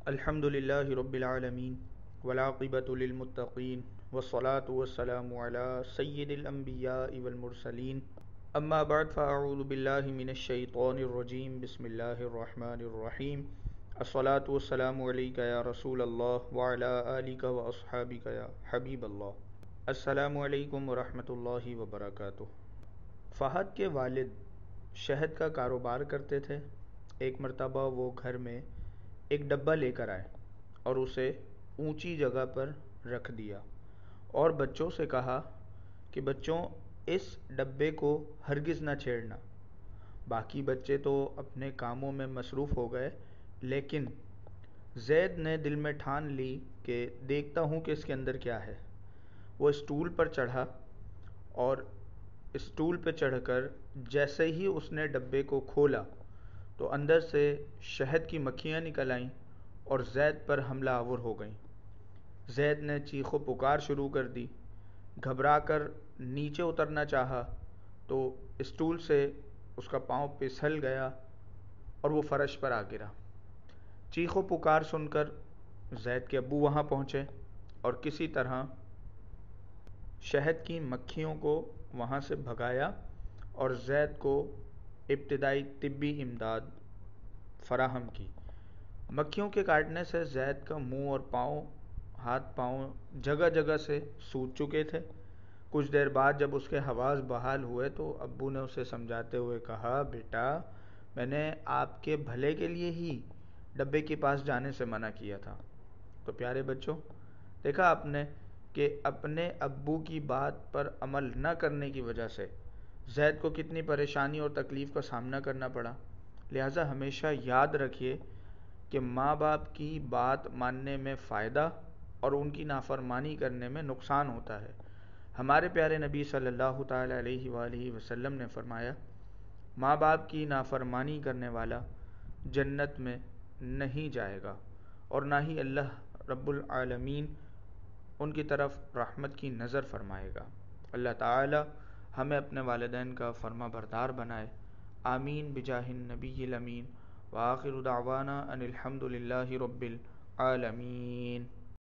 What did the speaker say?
الحمد للہ رب العالمین والعاقبۃ للمتقین والصلاة والسلام علی سید الانبیاء والمرسلین اما بعد فاعوذ باللہ من الشیطان الرجیم بسم اللہ الرحمن الرحیم الصلاة والسلام علیک یا رسول اللہ وعلی آلک واصحابک یا حبیب اللہ۔ السلام علیکم ورحمۃ اللہ وبرکاتہ۔ فہد کے والد شہد کا کاروبار کرتے تھے۔ ایک مرتبہ وہ گھر میں ایک ڈبہ لے کر آئے اور اسے اونچی جگہ پر رکھ دیا اور بچوں سے کہا کہ بچوں اس ڈبے کو ہرگز نہ چھیڑنا۔ باقی بچے تو اپنے کاموں میں مصروف ہو گئے، لیکن زید نے دل میں ٹھان لی کہ دیکھتا ہوں کہ اس کے اندر کیا ہے۔ وہ اسٹول پر چڑھا اور اسٹول پہ چڑھ کر جیسے ہی اس نے ڈبے کو کھولا تو اندر سے شہد کی مکھیاں نکل آئیں اور زید پر حملہ آور ہو گئیں۔ زید نے چیخ و پکار شروع کر دی۔ گھبرا کر نیچے اترنا چاہا تو اسٹول سے اس کا پاؤں پھسل گیا اور وہ فرش پر آ گرا۔ چیخ و پکار سن کر زید کے ابو وہاں پہنچے اور کسی طرح شہد کی مکھیوں کو وہاں سے بھگایا اور زید کو ابتدائی طبی امداد فراہم کی۔ مکھیوں کے کاٹنے سے زید کا منہ اور ہاتھ پاؤں جگہ جگہ سے سوج چکے تھے۔ کچھ دیر بعد جب اس کے حواس بحال ہوئے تو ابو نے اسے سمجھاتے ہوئے کہا، بیٹا میں نے آپ کے بھلے کے لیے ہی ڈبے کے پاس جانے سے منع کیا تھا۔ تو پیارے بچوں، دیکھا آپ نے کہ اپنے ابو کی بات پر عمل نہ کرنے کی وجہ سے زید کو کتنی پریشانی اور تکلیف کا سامنا کرنا پڑا۔ لہٰذا ہمیشہ یاد رکھیے کہ ماں باپ کی بات ماننے میں فائدہ اور ان کی نافرمانی کرنے میں نقصان ہوتا ہے۔ ہمارے پیارے نبی صلی اللہ تعالیٰ علیہ وآلہ وسلم نے فرمایا، ماں باپ کی نافرمانی کرنے والا جنت میں نہیں جائے گا اور نہ ہی اللہ رب العالمین ان کی طرف رحمت کی نظر فرمائے گا۔ اللہ تعالی ہمیں اپنے والدین کا فرما بردار بنائے۔ آمین بجاہ النبی الامین۔ وآخر دعوانا ان الحمد للہ رب العالمین۔